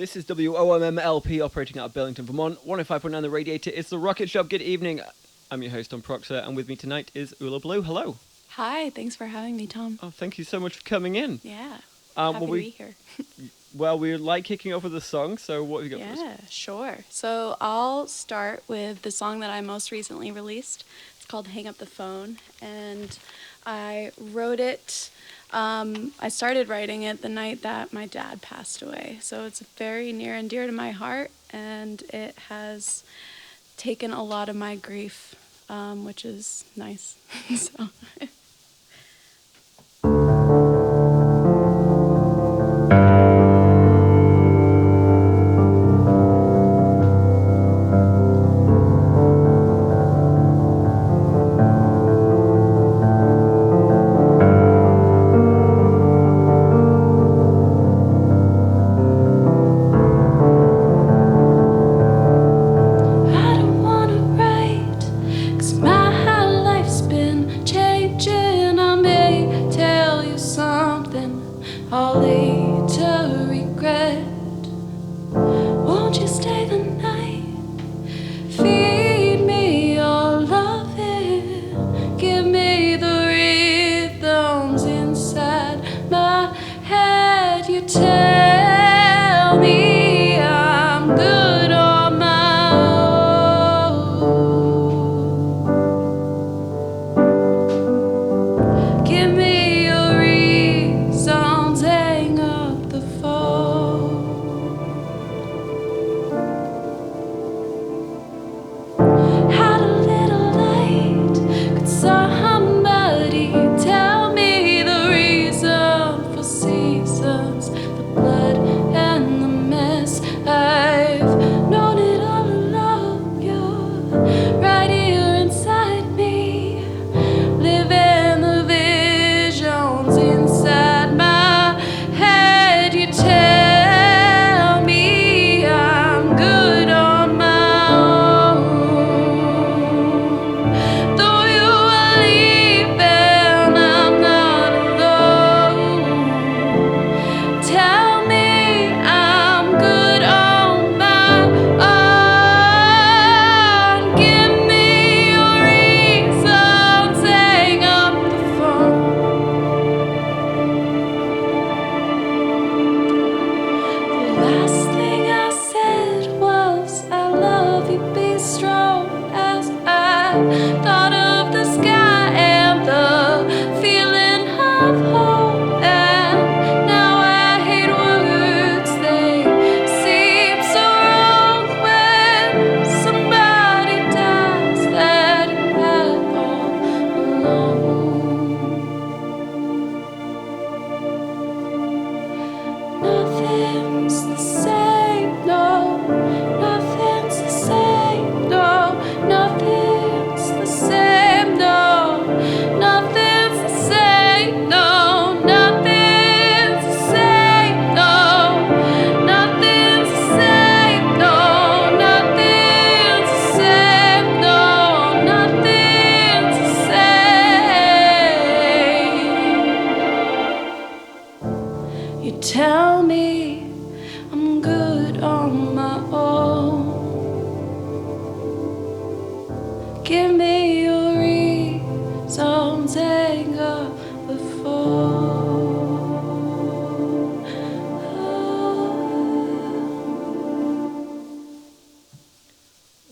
This is WOMMLP operating out of Burlington, Vermont, 105.9 The Radiator. It's the Rocket Shop. Good evening. I'm your host, Tom Proxer, and with me tonight is Ula Blue. Hello. Hi, thanks for having me, Tom. Oh, thank you so much for coming in. Yeah, happy to be here. Well, we like kicking off with a song, so what have you got for us? Yeah, sure. So I'll start with the song that I most recently released. It's called Hang Up the Phone, and I wrote it, I started writing it the night that my dad passed away. So it's very near and dear to my heart, and it has taken a lot of my grief, which is nice. So...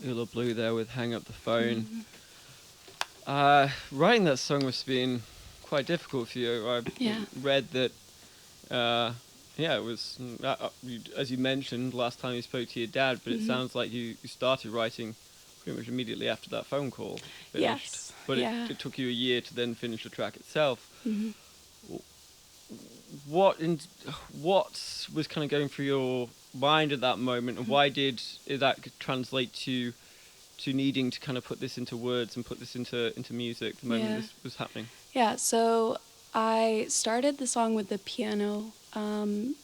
Ula Blue there with Hang Up the Phone. Writing that song must have been quite difficult for you. I read that, it was, as you mentioned last time you spoke to your dad, but it sounds like you started writing pretty much immediately after that phone call finished. Yes. But it took you a year to then finish the track itself. What was kind of going through your mind at that moment, and why did that translate to needing to kind of put this into words and put this into music the moment this was happening? Yeah, so I started the song with the piano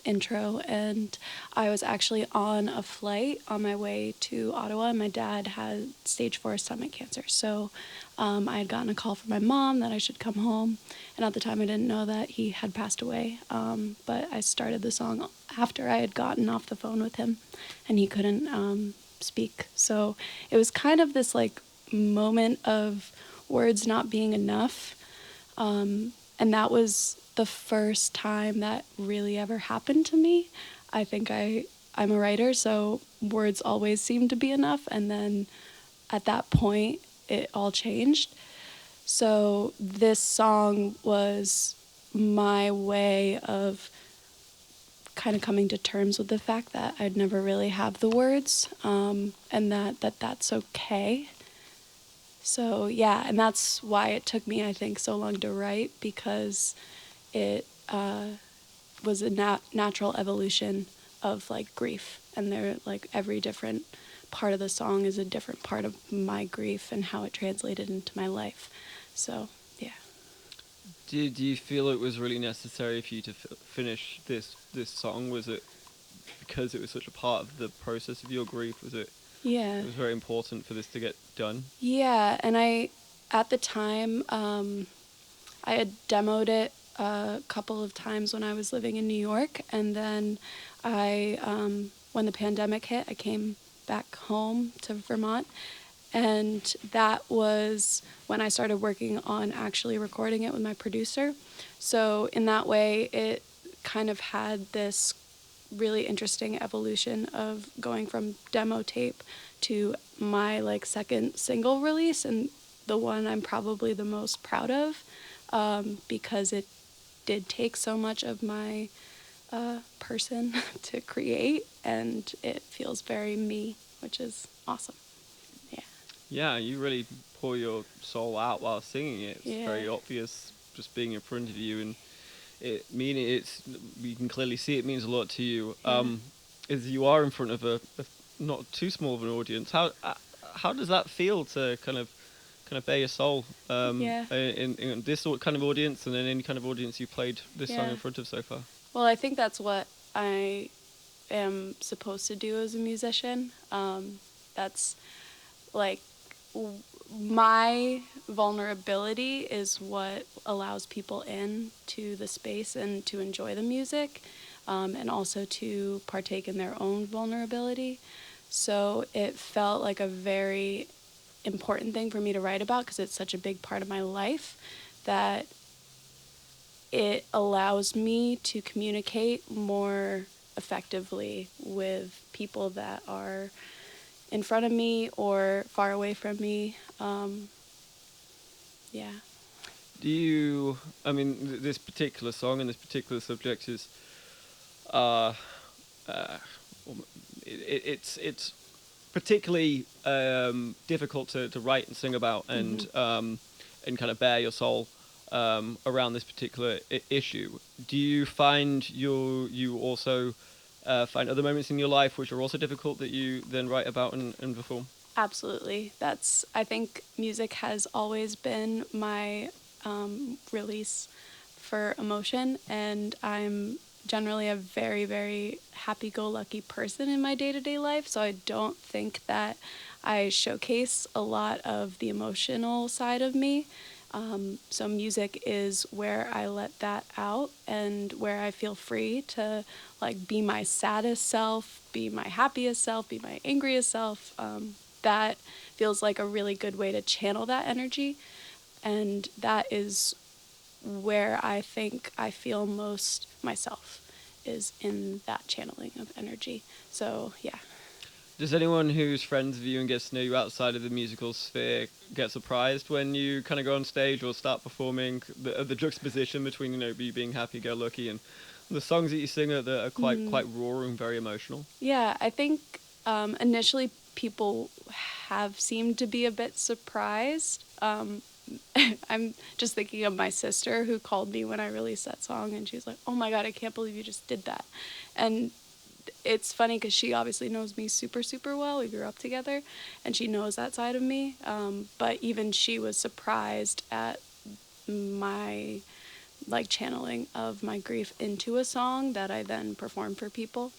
intro, and I was actually on a flight on my way to Ottawa, and my dad had stage 4 stomach cancer. So I had gotten a call from my mom that I should come home, and at the time I didn't know that he had passed away. But I started the song after I had gotten off the phone with him, and he couldn't speak. So it was kind of this like moment of words not being enough. And that was the first time that really ever happened to me. I think I'm a writer, so words always seem to be enough. And then at that point, it all changed. So this song was my way of kind of coming to terms with the fact that I'd never really have the words, and that's okay. So yeah, and that's why it took me, I think, so long to write, because it was a natural evolution of like grief, and there like every different part of the song is a different part of my grief and how it translated into my life. So yeah. Did you feel it was really necessary for you to finish this song? Was it because it was such a part of the process of your grief? Was it? Yeah. It was very important for this to get done. Yeah, and at the time, I had demoed it a couple of times when I was living in New York, and then when the pandemic hit, I came back home to Vermont, and that was when I started working on actually recording it with my producer. So in that way, it kind of had this really interesting evolution of going from demo tape to my like second single release, and the one I'm probably the most proud of, because it did take so much of my person to create, and it feels very me, which is awesome. Yeah. Yeah, you really pour your soul out while singing it. It's very obvious just being in front of you, and you can clearly see it means a lot to you. As you are in front of a not too small of an audience, how does that feel to kind of bare your soul in this kind of audience, and then any kind of audience you played this song in front of so far? Well, I think that's what I am supposed to do as a musician. That's like my vulnerability is what allows people in to the space and to enjoy the music, and also to partake in their own vulnerability. So it felt like a very important thing for me to write about, because it's such a big part of my life that it allows me to communicate more effectively with people that are in front of me or far away from me. Yeah. This particular song and this particular subject is, it's particularly difficult to write and sing about, and kind of bare your soul around this particular issue. Do you find you also find other moments in your life which are also difficult that you then write about and perform? Absolutely. I think music has always been my release for emotion, and I'm generally a very, very happy-go-lucky person in my day-to-day life, so I don't think that I showcase a lot of the emotional side of me. So music is where I let that out, and where I feel free to like be my saddest self, be my happiest self, be my angriest self. That feels like a really good way to channel that energy, and that is where I think I feel most myself, is in that channeling of energy. So yeah. Does anyone who's friends with you and gets to know you outside of the musical sphere get surprised when you kind of go on stage or start performing, the juxtaposition between, you being happy-go-lucky and the songs that you sing that are quite raw and very emotional? Yeah, I think initially people have seemed to be a bit surprised. I'm just thinking of my sister, who called me when I released that song, and she was like, "Oh my God, I can't believe you just did that." And it's funny because she obviously knows me super, super well. We grew up together, and she knows that side of me. But even she was surprised at my like channeling of my grief into a song that I then perform for people.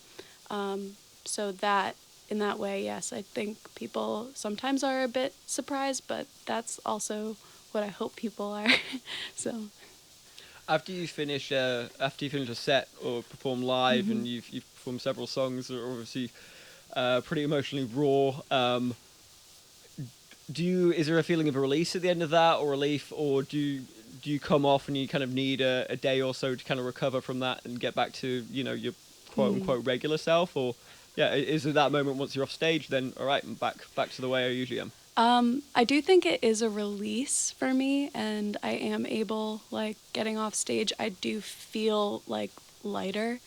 So that in that way, yes, I think people sometimes are a bit surprised, but that's also what I hope people are. So After you finish a set or perform live, mm-hmm. and you've performed several songs that are obviously pretty emotionally raw. Is there a feeling of a release at the end of that, or relief, or do you come off and you kind of need a day or so to kind of recover from that and get back to your quote unquote regular self, or yeah, is it that moment once you're off stage, then all right, I'm back to the way I usually am? I do think it is a release for me, and I am able, like, getting off stage, I do feel like lighter,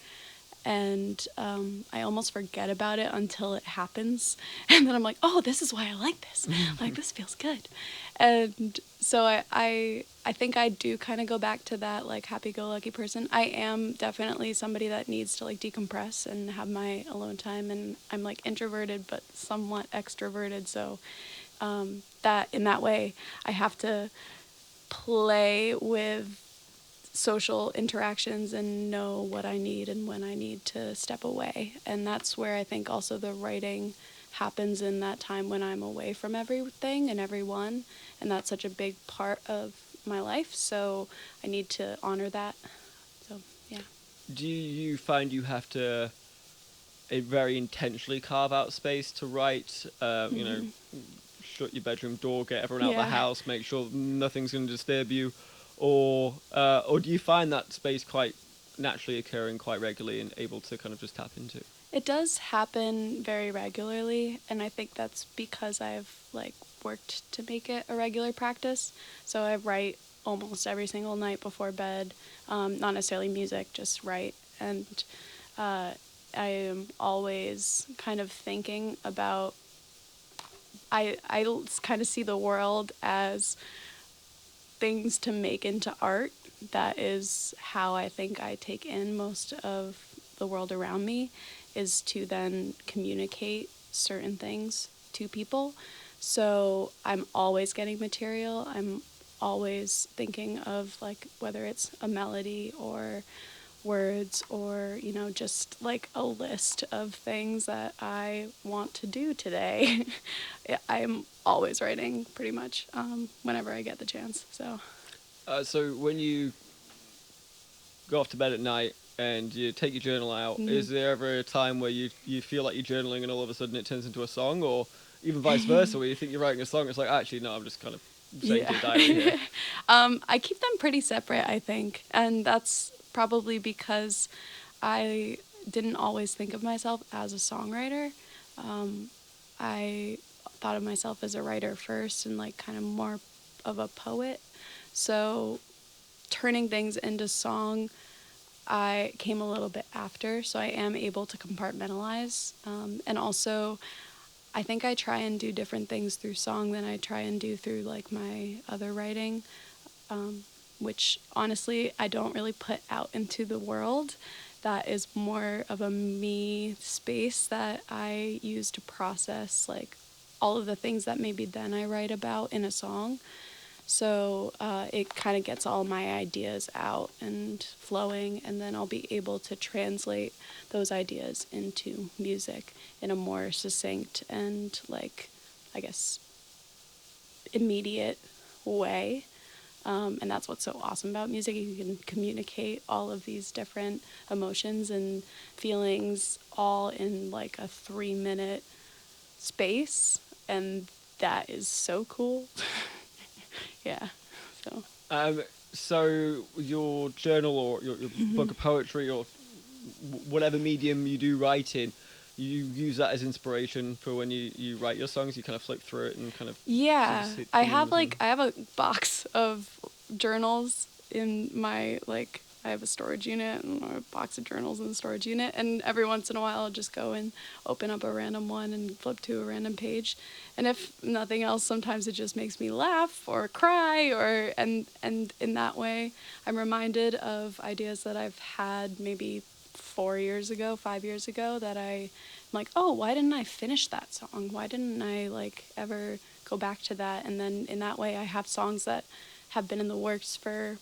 and I almost forget about it until it happens, and then I'm like, oh, this is why I like this. Like, this feels good. And so I think I do kind of go back to that, like, happy-go-lucky person. I am definitely somebody that needs to, like, decompress and have my alone time, and I'm, like, introverted but somewhat extroverted, so that in that way I have to play with social interactions and know what I need and when I need to step away. And that's where I think also the writing happens, in that time when I'm away from everything and everyone. And that's such a big part of my life. So I need to honor that. So, yeah. Do you find you have to very intentionally carve out space to write? Shut your bedroom door, get everyone out of the house, make sure nothing's going to disturb you, or do you find that space quite naturally occurring quite regularly and able to kind of just tap into? It does happen very regularly, and I think that's because I've, like, worked to make it a regular practice. So I write almost every single night before bed, not necessarily music, just write. And I am always kind of thinking about, I kind of see the world as things to make into art. That is how I think I take in most of the world around me, is to then communicate certain things to people. So I'm always getting material. I'm always thinking of, like, whether it's a melody or words or, just like a list of things that I want to do today. I'm always writing pretty much whenever I get the chance. So when you go off to bed at night and you take your journal out, is there ever a time where you feel like you're journaling and all of a sudden it turns into a song, or even vice versa, where you think you're writing a song, it's like, actually, no, I'm just kind of saying to a diary here? I keep them pretty separate, I think, and that's probably because I didn't always think of myself as a songwriter. I thought of myself as a writer first, and, like, kind of more of a poet. So turning things into song, I came a little bit after, so I am able to compartmentalize. And also, I think I try and do different things through song than I try and do through, like, my other writing, which honestly I don't really put out into the world. That is more of a me space that I use to process, like, all of the things that maybe then I write about in a song. So it kind of gets all my ideas out and flowing, and then I'll be able to translate those ideas into music in a more succinct and, like, I guess, immediate way. And that's what's so awesome about music. You can communicate all of these different emotions and feelings all in, like, a 3-minute space, and that is so cool. Yeah. So your journal or your book of poetry or whatever medium you do write in, you use that as inspiration for when you write your songs. You kind of flip through it and kind of I have a box of journals in my, like, I have a storage unit and a box of journals in the storage unit, and every once in a while I'll just go and open up a random one and flip to a random page. And if nothing else, sometimes it just makes me laugh or cry, and in that way I'm reminded of ideas that I've had maybe 4 years ago, 5 years ago, that I'm like, oh, why didn't I finish that song? Why didn't I, like, ever go back to that? And then in that way I have songs that have been in the works for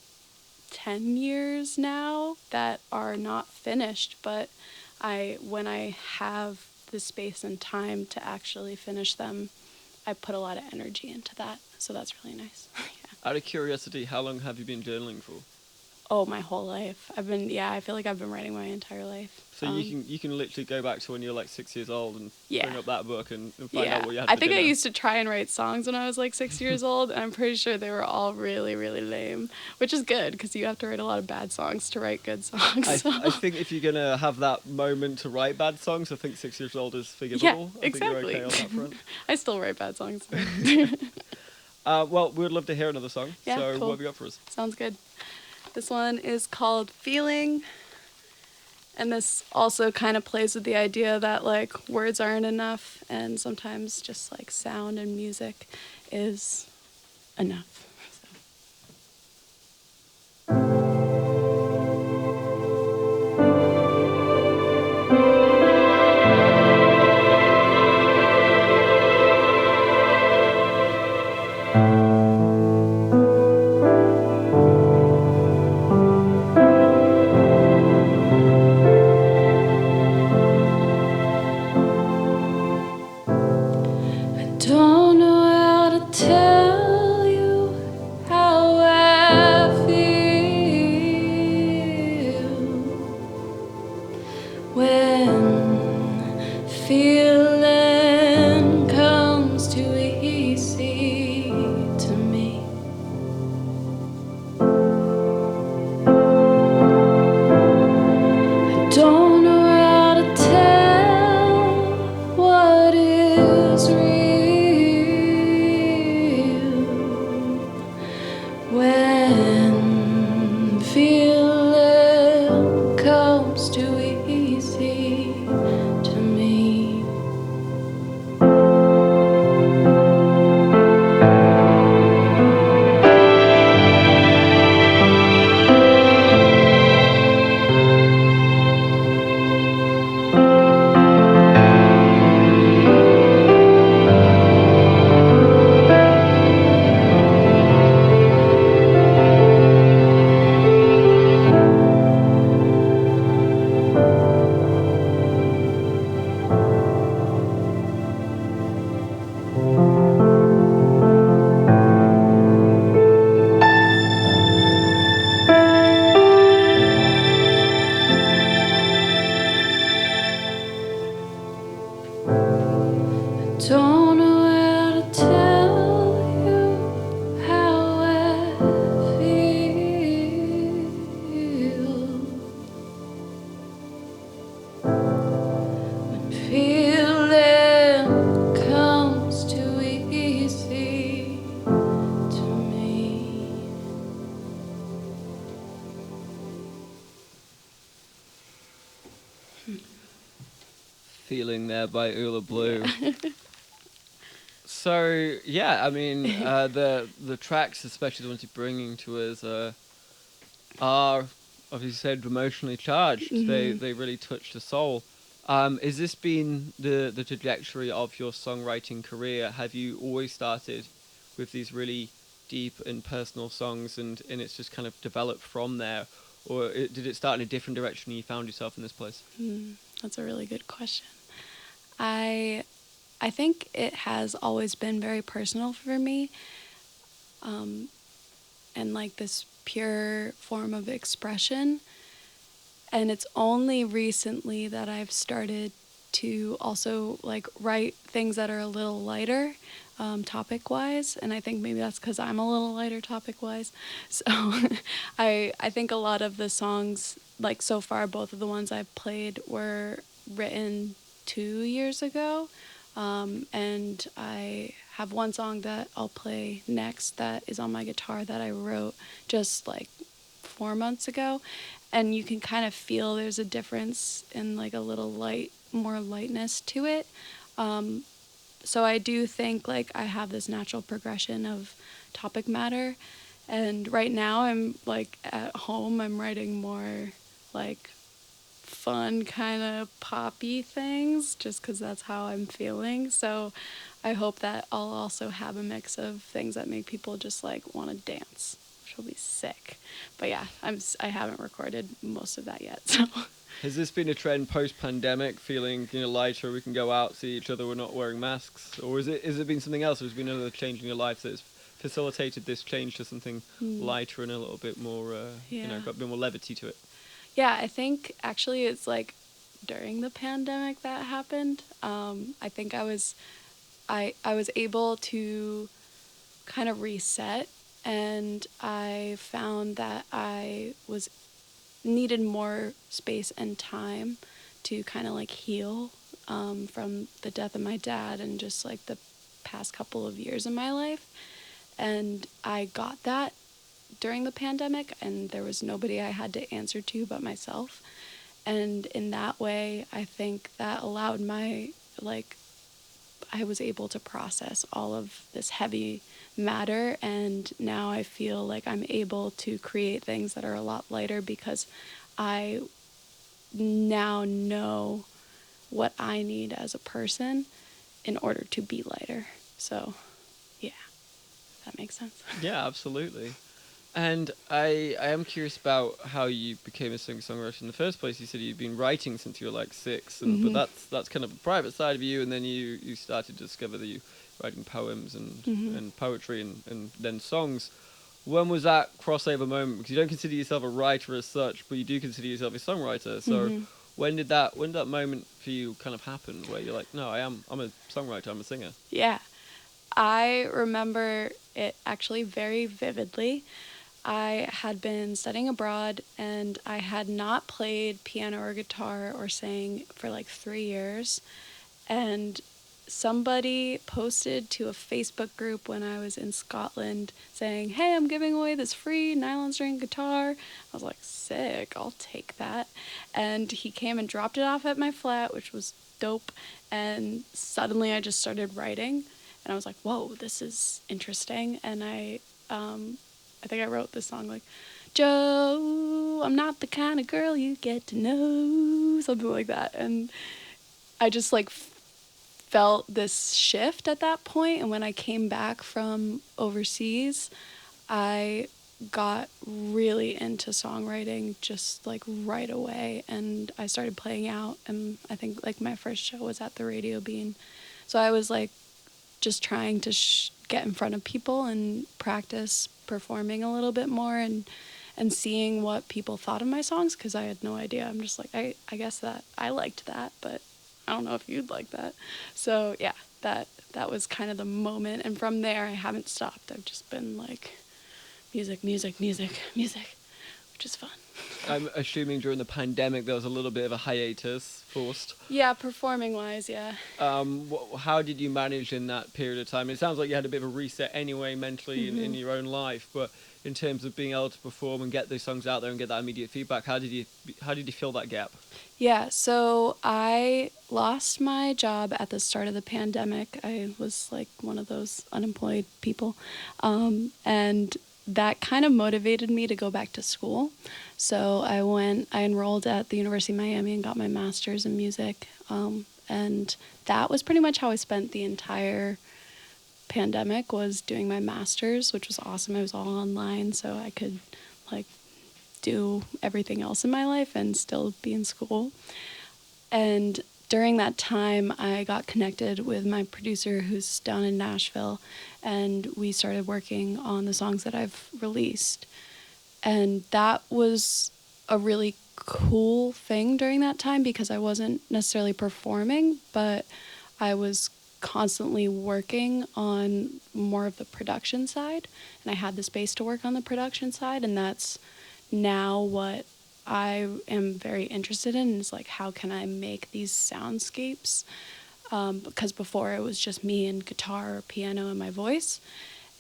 10 years now that are not finished, but when I have the space and time to actually finish them, I put a lot of energy into that. So that's really nice. Out of curiosity, how long have you been journaling for? Oh, my whole life. I feel like I've been writing my entire life. So you can literally go back to when you're like 6 years old and bring up that book and find out what you had for I think dinner. I used to try and write songs when I was like 6 years old, and I'm pretty sure they were all really, really lame, which is good because you have to write a lot of bad songs to write good songs. I think if you're going to have that moment to write bad songs, I think 6 years old is forgivable. Yeah, exactly. I think you're okay on that front. I still write bad songs. Well, we'd love to hear another song. Yeah, so cool. what have you got for us? Sounds good. This one is called Feeling. And this also kind of plays with the idea that like words aren't enough, and sometimes just like sound and music is enough. Don't know how to tell you how I feel when feeling comes too easy to me. I don't know how to tell what is real when feeling comes too easy to me. Don't know how to tell you how I feel when feeling comes too easy to me. Feeling there by Ula Blue. So yeah, I mean the tracks, especially the ones you're bringing to us, are obviously said emotionally charged. Mm-hmm. They really touch the soul. Has this been the trajectory of your songwriting career? Have you always started with these really deep and personal songs, and it's just kind of developed from there, or did it start in a different direction and you found yourself in this place? That's a really good question. I think it has always been very personal for me, and like this pure form of expression. And it's only recently that I've started to also like write things that are a little lighter, topic-wise. And I think maybe that's because I'm a little lighter topic-wise. So I think a lot of the songs, like so far, both of the ones I've played were written 2 years ago. And I have one song that I'll play next that is on my guitar that I wrote just like 4 months ago. And you can kind of feel there's a difference in like a little more lightness to it. So I do think like I have this natural progression of topic matter. And right now I'm like at home, I'm writing more like fun kind of poppy things just because that's how I'm feeling. So I hope that I'll also have a mix of things that make people just like want to dance. which will be sick. But yeah, I haven't recorded most of that yet. So has this been a trend post-pandemic, feeling lighter, we can go out, see each other, we're not wearing masks, or is it been something else? Has there been another change in your life that's facilitated this change to something lighter and a little bit more got a bit more levity to it? Yeah, I think actually it's like during the pandemic that happened. I think I was able to kind of reset, and I found that I needed more space and time to kind of like heal from the death of my dad and just like the past couple of years in my life. And I got that during the pandemic, and there was nobody I had to answer to but myself. And in that way, I think that allowed I was able to process all of this heavy matter, and now I feel like I'm able to create things that are a lot lighter because I now know what I need as a person in order to be lighter. So, yeah, that makes sense. Yeah, absolutely. And I am curious about how you became a singer-songwriter in the first place. You said you'd been writing since you were like 6, but that's kind of a private side of you, and then you started to discover that you writing poems and poetry and then songs. When was that crossover moment? Because you don't consider yourself a writer as such, but you do consider yourself a songwriter. So when did that moment for you kind of happen, where you're like, no, I'm a songwriter, I'm a singer? Yeah, I remember it actually very vividly. I had been studying abroad, and I had not played piano or guitar or sang for like 3 years. And somebody posted to a Facebook group when I was in Scotland saying, hey, I'm giving away this free nylon string guitar. I was like, sick, I'll take that. And he came and dropped it off at my flat, which was dope. And suddenly I just started writing, and I was like, whoa, this is interesting. And I think I wrote this song like, Joe, I'm not the kind of girl you get to know, something like that. And I just like felt this shift at that point. And when I came back from overseas, I got really into songwriting just like right away. And I started playing out, and I think like my first show was at the Radio Bean. So I was like just trying to get in front of people and practice performing a little bit more and seeing what people thought of my songs, because I had no idea. I'm just like, I guess that I liked that, but I don't know if you'd like that. So yeah, that was kind of the moment. And from there, I haven't stopped. I've just been like music, which is fun. I'm assuming during the pandemic there was a little bit of a hiatus forced. Yeah, performing wise, yeah. How did you manage in that period of time? It sounds like you had a bit of a reset anyway mentally in your own life, but in terms of being able to perform and get those songs out there and get that immediate feedback, how did you fill that gap? Yeah, so I lost my job at the start of the pandemic. I was like one of those unemployed people, and that kind of motivated me to go back to school. So I enrolled at the University of Miami and got my master's in music. And that was pretty much how I spent the entire pandemic, was doing my master's, which was awesome. It was all online, so I could like do everything else in my life and still be in school. And during that time, I got connected with my producer who's down in Nashville, and we started working on the songs that I've released. And that was a really cool thing during that time, because I wasn't necessarily performing, but I was constantly working on more of the production side, and I had the space to work on the production side, and that's now what I am very interested in, is like, how can I make these soundscapes? Because before it was just me and guitar or piano and my voice.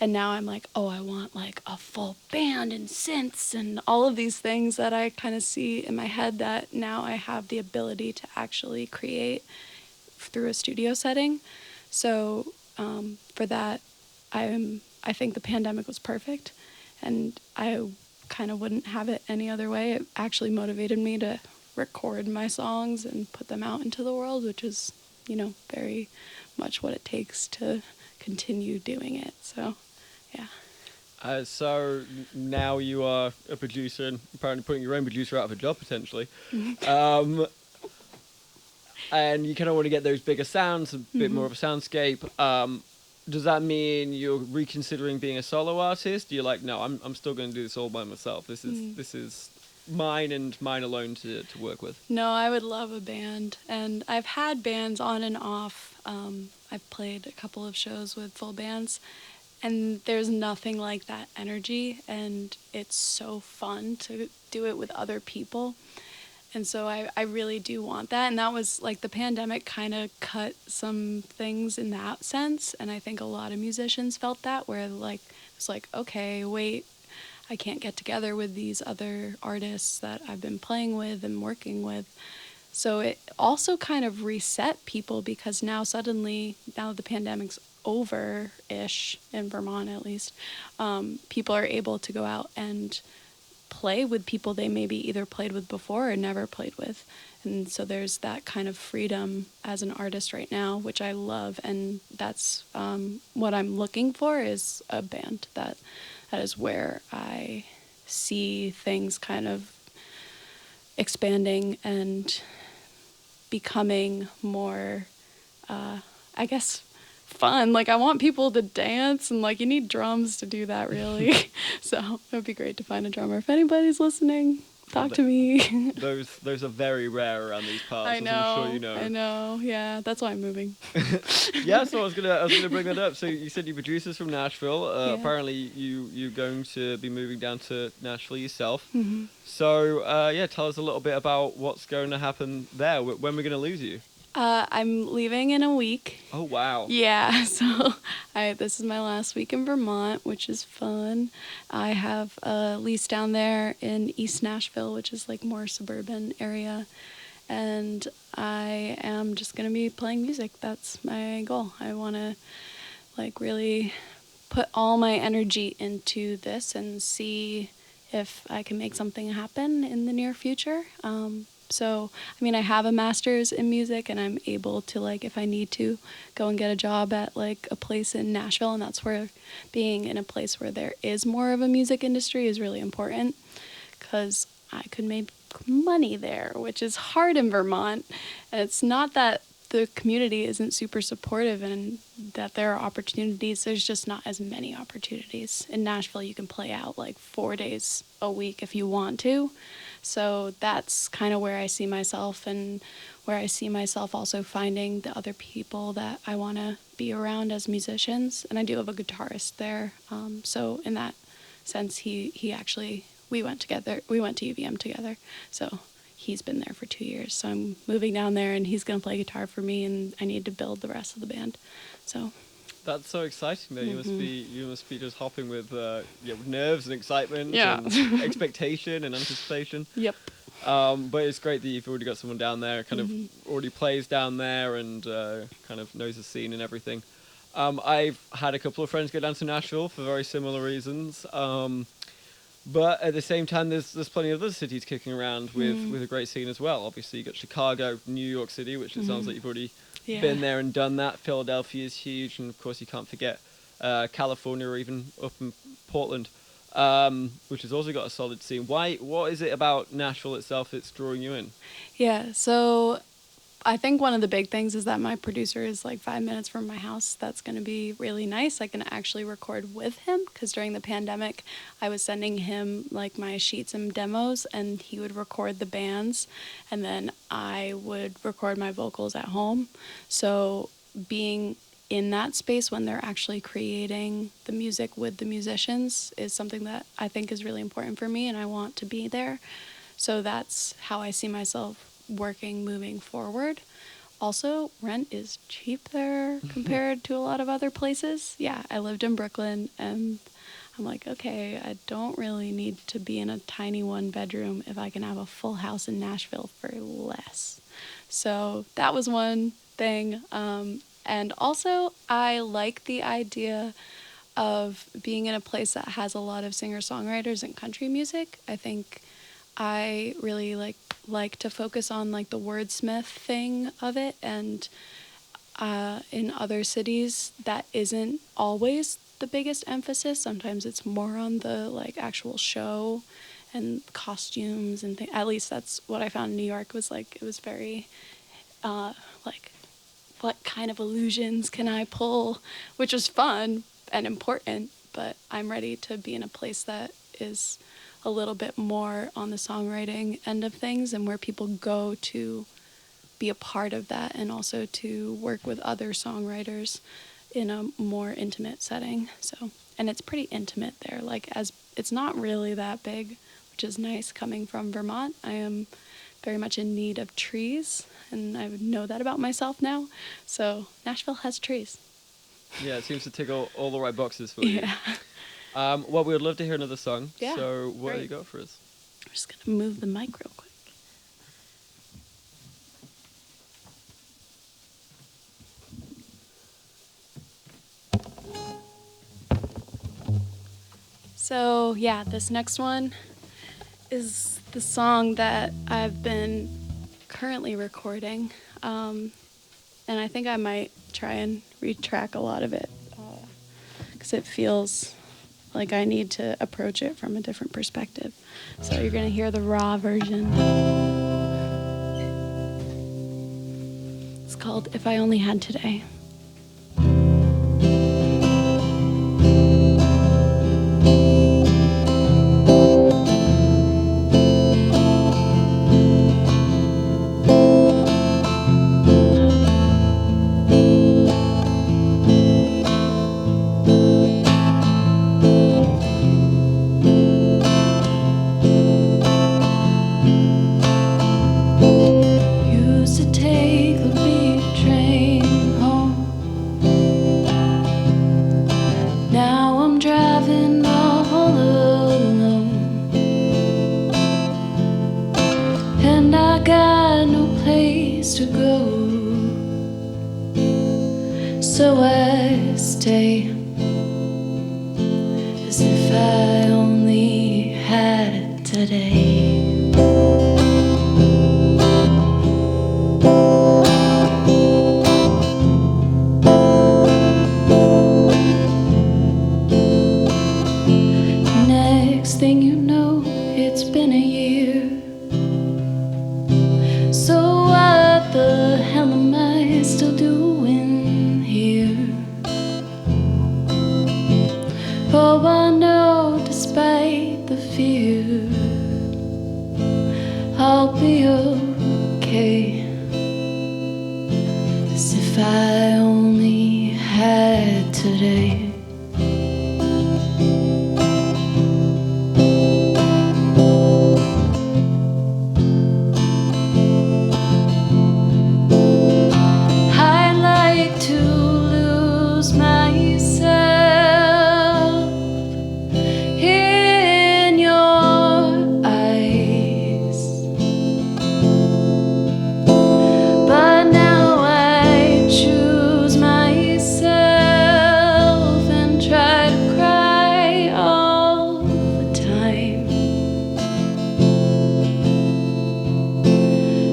And now I'm like, oh, I want like a full band and synths and all of these things that I kind of see in my head that now I have the ability to actually create through a studio setting. So for that, I think the pandemic was perfect, and I kind of wouldn't have it any other way. It actually motivated me to record my songs and put them out into the world, which is, very much what it takes to continue doing it. So, yeah. So now you are a producer and apparently putting your own producer out of a job potentially. Um, and you kind of want to get those bigger sounds, a bit more of a soundscape. Does that mean you're reconsidering being a solo artist? You're like, no, I'm still going to do this all by myself. This is mine and mine alone to work with. No, I would love a band, and I've had bands on and off. I've played a couple of shows with full bands, and there's nothing like that energy, and it's so fun to do it with other people. And so I really do want that. And that was like the pandemic kind of cut some things in that sense. And I think a lot of musicians felt that, where like it's like, okay, wait, I can't get together with these other artists that I've been playing with and working with. So it also kind of reset people, because now suddenly, now the pandemic's over-ish, in Vermont at least, people are able to go out and play with people they maybe either played with before or never played with. And so there's that kind of freedom as an artist right now, which I love. And that's what I'm looking for, is a band. That is where I see things kind of expanding and becoming more, I guess, fun. Like, I want people to dance, and like, you need drums to do that, really. So it would be great to find a drummer. If anybody's listening, talk to me. Those are very rare around these parts. I know. As I'm sure you know. I know. Yeah, that's why I'm moving. Yeah, so I was gonna bring that up. So you said you producers from Nashville. Yeah. Apparently you're going to be moving down to Nashville yourself. Mm-hmm. So yeah, tell us a little bit about what's going to happen there. When we're going to lose you? I'm leaving in a week. Oh wow. Yeah, so this is my last week in Vermont, which is fun. I have a lease down there in East Nashville, which is like more suburban area, and I am just gonna be playing music. That's my goal. I want to like really put all my energy into this and see if I can make something happen in the near future. So, I mean, I have a master's in music, and I'm able to, like, if I need to, go and get a job at, like, a place in Nashville, and that's where being in a place where there is more of a music industry is really important, because I could make money there, which is hard in Vermont. And it's not that the community isn't super supportive and that there are opportunities. There's just not as many opportunities. In Nashville, you can play out, like, 4 days a week if you want to. So that's kind of where I see myself, and where I see myself also finding the other people that I want to be around as musicians. And I do have a guitarist there. So in that sense, he actually, we went to UVM together. So he's been there for 2 years. So I'm moving down there, and he's going to play guitar for me, and I need to build the rest of the band. So that's so exciting though. You must be just hopping with nerves and excitement Yeah. and expectation and anticipation. Yep. But it's great that you've already got someone down there, kind of already plays down there and kind of knows the scene and everything. I've had a couple of friends go down to Nashville for very similar reasons. But at the same time, there's plenty of other cities kicking around with a great scene as well. Obviously, you got Chicago, New York City, which it sounds like you've already been there and done that. Philadelphia is huge, and of course you can't forget California, or even up in Portland, which has also got a solid scene. What is it about Nashville itself that's drawing you in? Yeah, so I think one of the big things is that my producer is like 5 minutes from my house. That's going to be really nice. I can actually record with him, because during the pandemic, I was sending him like my sheets and demos, and he would record the bands, and then I would record my vocals at home. So being in that space when they're actually creating the music with the musicians is something that I think is really important for me, and I want to be there. So that's how I see myself working moving forward. Also, rent is cheap there compared to a lot of other places. Yeah, I lived in Brooklyn, and I'm like, okay, I don't really need to be in a tiny 1-bedroom if I can have a full house in Nashville for less. So that was one thing. And also, I like the idea of being in a place that has a lot of singer-songwriters and country music. I think I really like to focus on like the wordsmith thing of it, and in other cities that isn't always the biggest emphasis. Sometimes it's more on the like actual show and costumes and things. At least that's what I found in New York was like, it was very like, what kind of illusions can I pull, which was fun and important, but I'm ready to be in a place that is a little bit more on the songwriting end of things and where people go to be a part of that and also to work with other songwriters in a more intimate setting. So, and it's pretty intimate there, like as it's not really that big, which is nice coming from Vermont. I am very much in need of trees, and I know that about myself now. So Nashville has trees. Yeah, it seems to tick all the right boxes for you. Well, we would love to hear another song. Yeah, so what do great. you got for us? I'm just going to move the mic real quick. So yeah, this next one is the song that I've been currently recording, and I think I might try and retrack a lot of it because it feels like I need to approach it from a different perspective. So you're gonna hear the raw version. It's called If I Only Had Today. Used to take the big train home. Now I'm driving all alone, and I got no place to go. So I stay as if I only had today. Next thing you know, it's been a year. So what the hell am I still doing here? Oh, I know despite the fear, I'll be okay, as if I only had today. I'd like to lose myself in your eyes, but now I choose myself and try to cry all the time.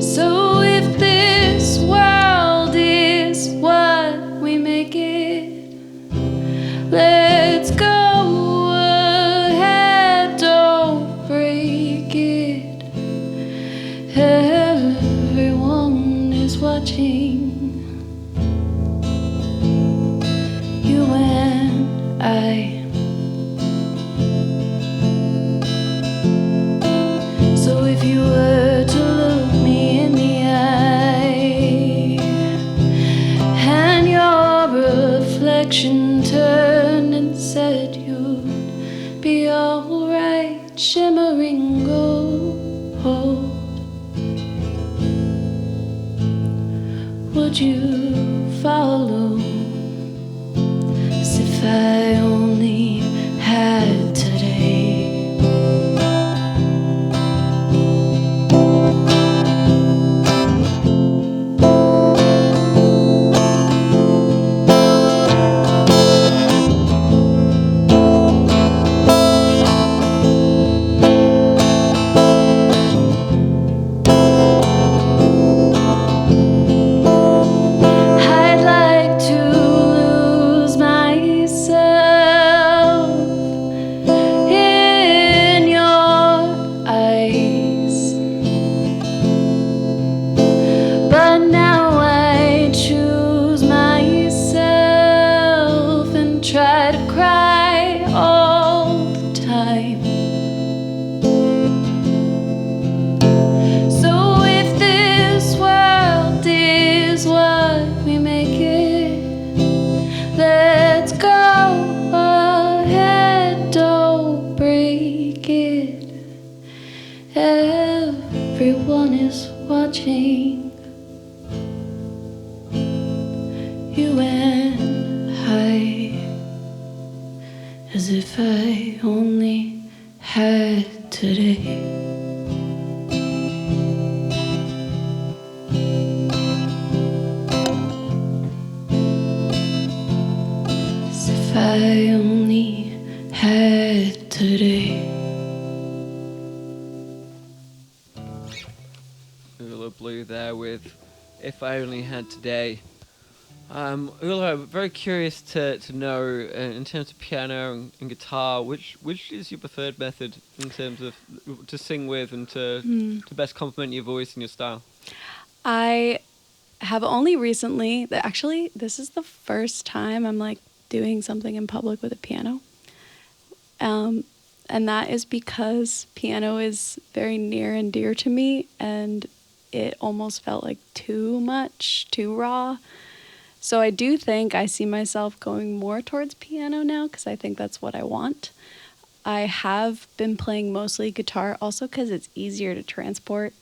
So if this world is what we make it, let's go ahead, don't break it. Everyone is watching you and I. So if you were to look me in the eye and your reflection turned and said you'd be alright, shimmering gold, would you follow? As if I only had today. I'd like you and I, as if I only had today. As if I only had today. Ula Blue there with If I Only Had Today. Ula, I'm very curious to know, in terms of piano and guitar, which is your preferred method in terms of to sing with and to best complement your voice and your style? I have only recently, actually, this is the first time I'm like doing something in public with a piano. And that is because piano is very near and dear to me, and it almost felt like too much, too raw. So I do think I see myself going more towards piano now because I think that's what I want. I have been playing mostly guitar also because it's easier to transport,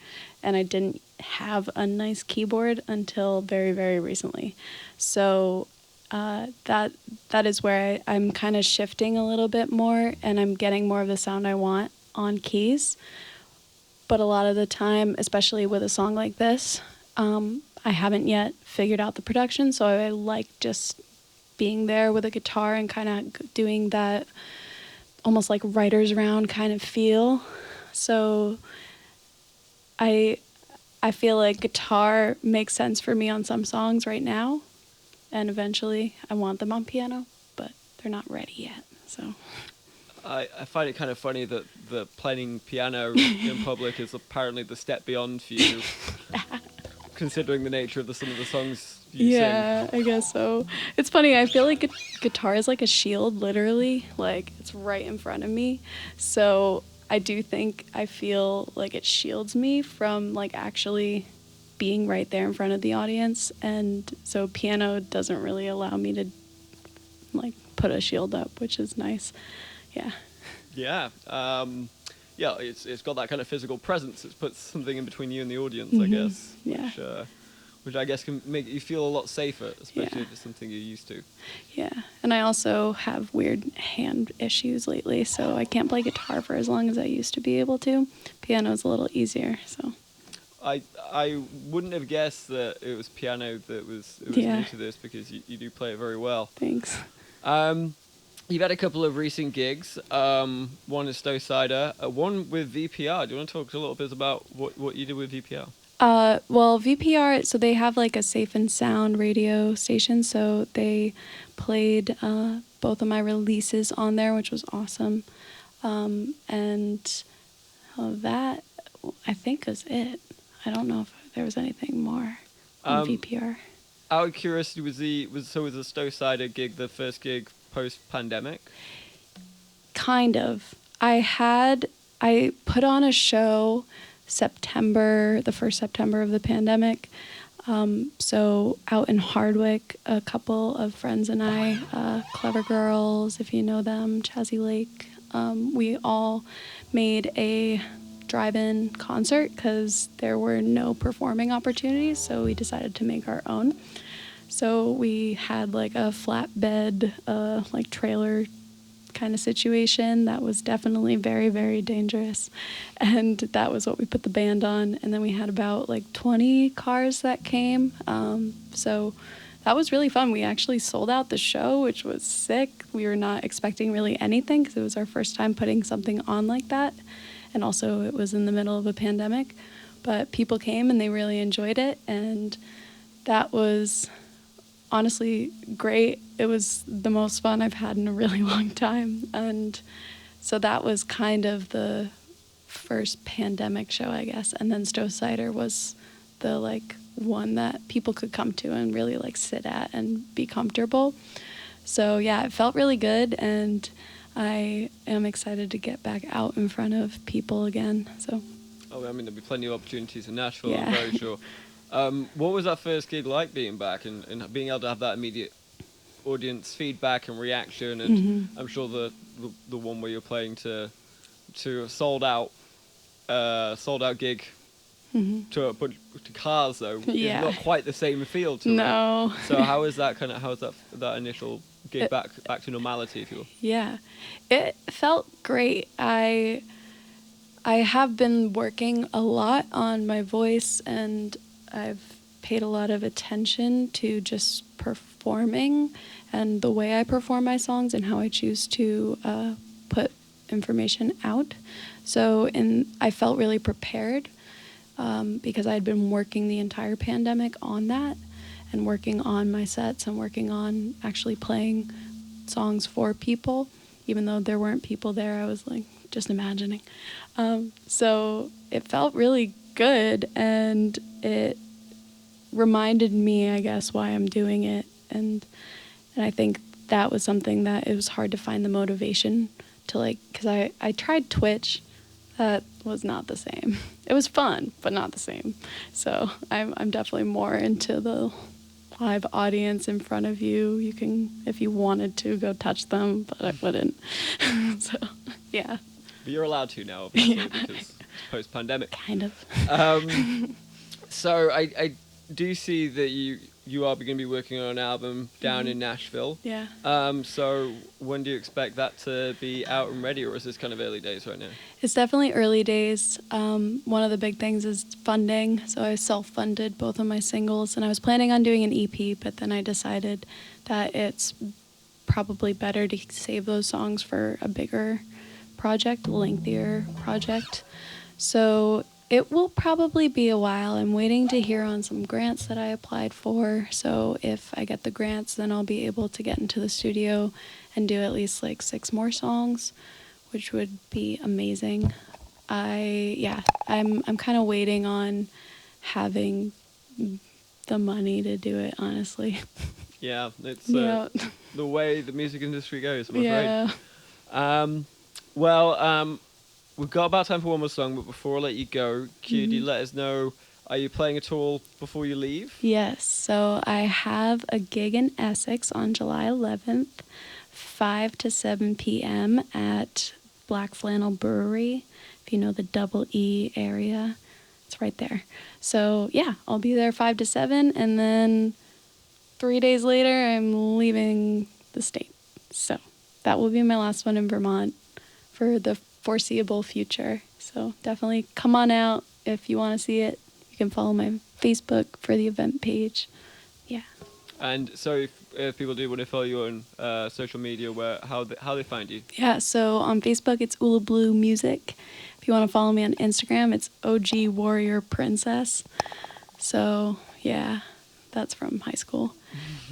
and I didn't have a nice keyboard until very, very recently. So that is where I'm kind of shifting a little bit more, and I'm getting more of the sound I want on keys. But a lot of the time, especially with a song like this, I haven't yet figured out the production, so I like just being there with a guitar and kind of doing that almost like writer's round kind of feel. So I feel like guitar makes sense for me on some songs right now, and eventually I want them on piano, but they're not ready yet. So I find it kind of funny that the playing piano in public is apparently the step beyond for you, considering the nature of some of the songs you sing. Yeah, I guess so. It's funny, I feel like guitar is like a shield, literally. Like, it's right in front of me. So I do think I feel like it shields me from like actually being right there in front of the audience. And so piano doesn't really allow me to like put a shield up, which is nice. Yeah. Yeah. Yeah, it's got that kind of physical presence. It puts something in between you and the audience, I guess. Yeah. Which I guess can make you feel a lot safer, especially if it's something you're used to. Yeah, and I also have weird hand issues lately, so I can't play guitar for as long as I used to be able to. Piano's a little easier, so. I wouldn't have guessed that it was piano that was new to this, because you do play it very well. Thanks. You've had a couple of recent gigs. One is Stowe Cider, one with VPR. Do you want to talk a little bit about what you did with VPR? Well, VPR, so they have like a Safe and Sound radio station, so they played both of my releases on there, which was awesome. And that, I think, was it. I don't know if there was anything more on VPR. Out of curiosity, was the Stowe Cider gig the first gig post-pandemic? Kind of. I put on a show the 1st September of the pandemic. So out in Hardwick, a couple of friends and I, Clever Girls, if you know them, Chazzy Lake, we all made a drive-in concert because there were no performing opportunities, so we decided to make our own. So we had like a flatbed, like trailer kind of situation that was definitely very, very dangerous. And that was what we put the band on. And then we had about like 20 cars that came. So that was really fun. We actually sold out the show, which was sick. We were not expecting really anything because it was our first time putting something on like that. And also it was in the middle of a pandemic. But people came and they really enjoyed it. And that was honestly great. It was the most fun I've had in a really long time. And so that was kind of the first pandemic show, I guess. And then Stowe Cider was the like one that people could come to and really like sit at and be comfortable. So yeah, it felt really good, and I am excited to get back out in front of people again. So I mean, there'll be plenty of opportunities in Nashville, yeah. I'm very sure. What was that first gig like, being back and being able to have that immediate audience feedback and reaction? And I'm sure the one where you're playing to a sold out gig but to cars though, Yeah. it's not quite the same feel to it. No. So how is that that initial gig back to normality, if you will? Yeah, it felt great. I have been working a lot on my voice, and I've paid a lot of attention to just performing and the way I perform my songs and how I choose to put information out. So, I felt really prepared because I had been working the entire pandemic on that and working on my sets and working on actually playing songs for people, even though there weren't people there. I was like just imagining. So it felt really good, and it reminded me, I guess, why I'm doing it. And I think that was something that it was hard to find the motivation to, because I tried Twitch. That was not the same. It was fun, but not the same. So I'm definitely more into the live audience in front of you. You can, if you wanted to, go touch them, but I wouldn't. So, yeah. But you're allowed to now, obviously, Yeah. because it's post-pandemic. Kind of. So I do see that you are going to be working on an album down in Nashville. Yeah. So when do you expect that to be out and ready, or is this kind of early days right now? It's definitely early days. One of the big things is funding. So I self-funded both of my singles, and I was planning on doing an EP, but then I decided that it's probably better to save those songs for a bigger project, lengthier project. So it will probably be a while. I'm waiting to hear on some grants that I applied for. So if I get the grants, then I'll be able to get into the studio and do at least 6 more songs, which would be amazing. I'm kind of waiting on having the money to do it, honestly. Yeah, it's Yeah. the way the music industry goes, I'm afraid. Yeah. We've got about time for one more song, but before I let you go, Cutie, let us know, are you playing at all before you leave? Yes, so I have a gig in Essex on July 11th, 5 to 7 p.m. at Black Flannel Brewery. If you know the Double E area, it's right there. So yeah, I'll be there 5 to 7, and then 3 days later, I'm leaving the state. So that will be my last one in Vermont for the foreseeable future. So definitely come on out if you want to see it. You can follow my Facebook for the event page. Yeah. And so if people do want to follow you on social media, how they find you? Yeah, so on Facebook, it's Ula Blue Music. If you want to follow me on Instagram, it's OG Warrior Princess. So, yeah, that's from high school.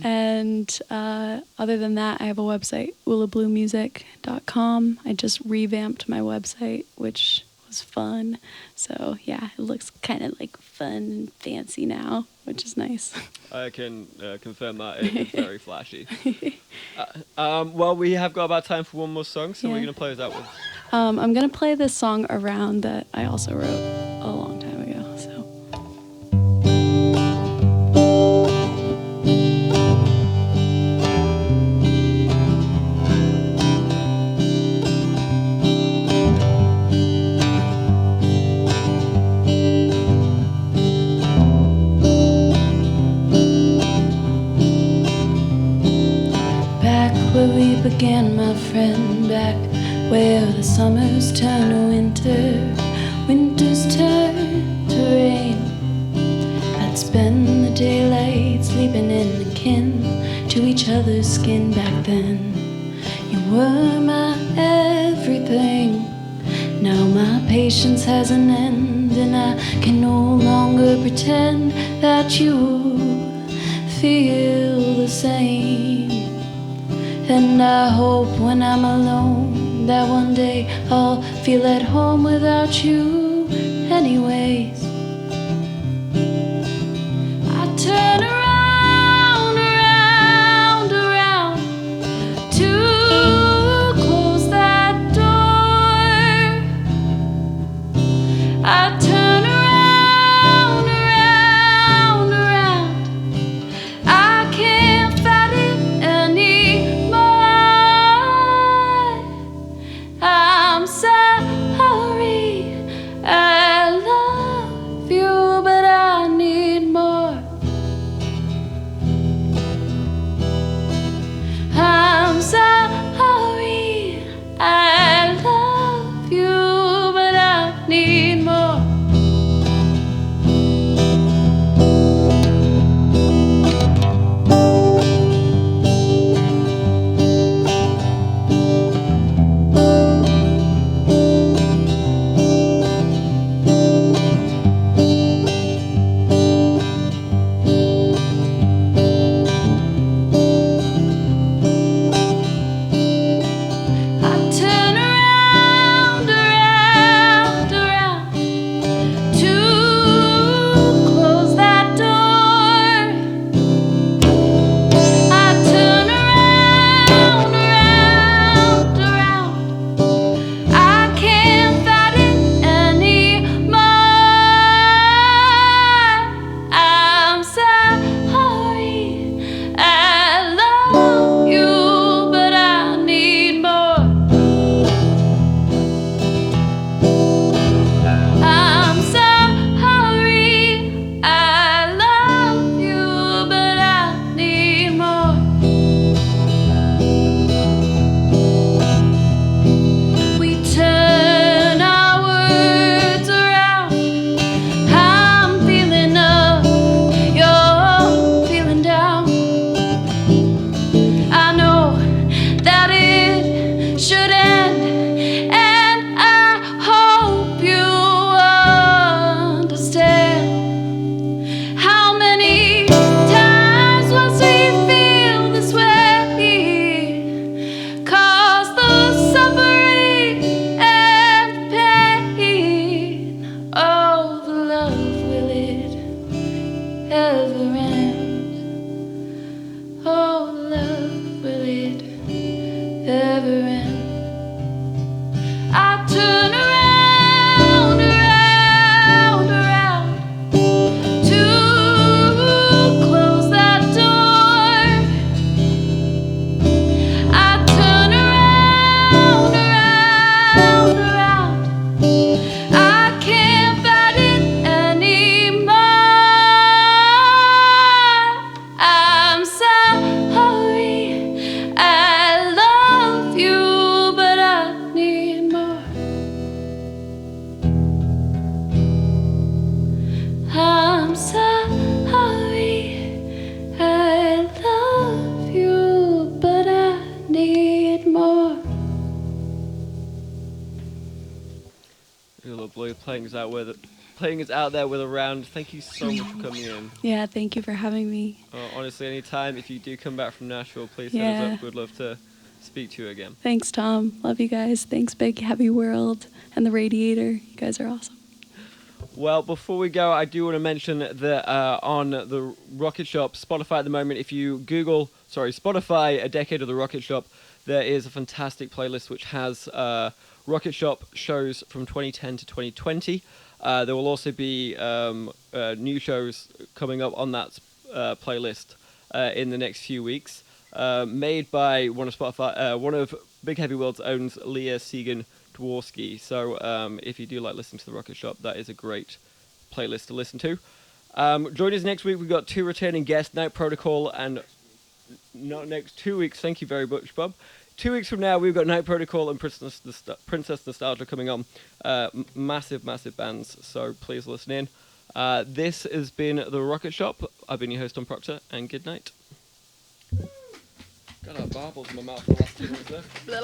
And other than that, I have a website, ulabluemusic.com. I just revamped my website, which was fun. So, yeah, it looks kind of fun and fancy now, which is nice. I can confirm that it's very flashy. Well, we have got about time for one more song, so Yeah. we're going to play us out with. I'm going to play this song Around that I also wrote a long time ago. So. Where we began, my friend, back where the summers turn to winter, winters turn to rain. I'd spend the daylight sleeping in akin to each other's skin back then. You were my everything. Now my patience has an end, and I can no longer pretend that you feel the same. And I hope when I'm alone that one day I'll feel at home without you anyways. I turn around, around, around to close that door. I turn around, around, around. I can't fight it anymore. I'm sorry, I love Out Blue, playing us out there with a round. Thank you so much for coming in. Yeah, thank you for having me. Honestly, anytime, if you do come back from Nashville, please hit us up. We'd love to speak to you again. Thanks, Tom. Love you guys. Thanks, Big Heavy World and the Radiator. You guys are awesome. Well, before we go, I do want to mention that on the Rocket Shop Spotify at the moment, if you Google, Spotify, A Decade of the Rocket Shop, there is a fantastic playlist which has Rocket Shop shows from 2010 to 2020. There will also be new shows coming up on that playlist in the next few weeks, made by one of Big Heavy World's own, Leah Segan Dworsky. So if you do like listening to the Rocket Shop, that is a great playlist to listen to. Join us next week. We've got 2 returning guests, Night Protocol, and not next 2 weeks. Thank you very much, Bob. 2 weeks from now, we've got Night Protocol and Princess Nostalgia coming on. Massive bands, so please listen in. This has been The Rocket Shop. I've been your host, Tom Proctor, and good night. Got our barbels in my mouth for the last 2 minutes there.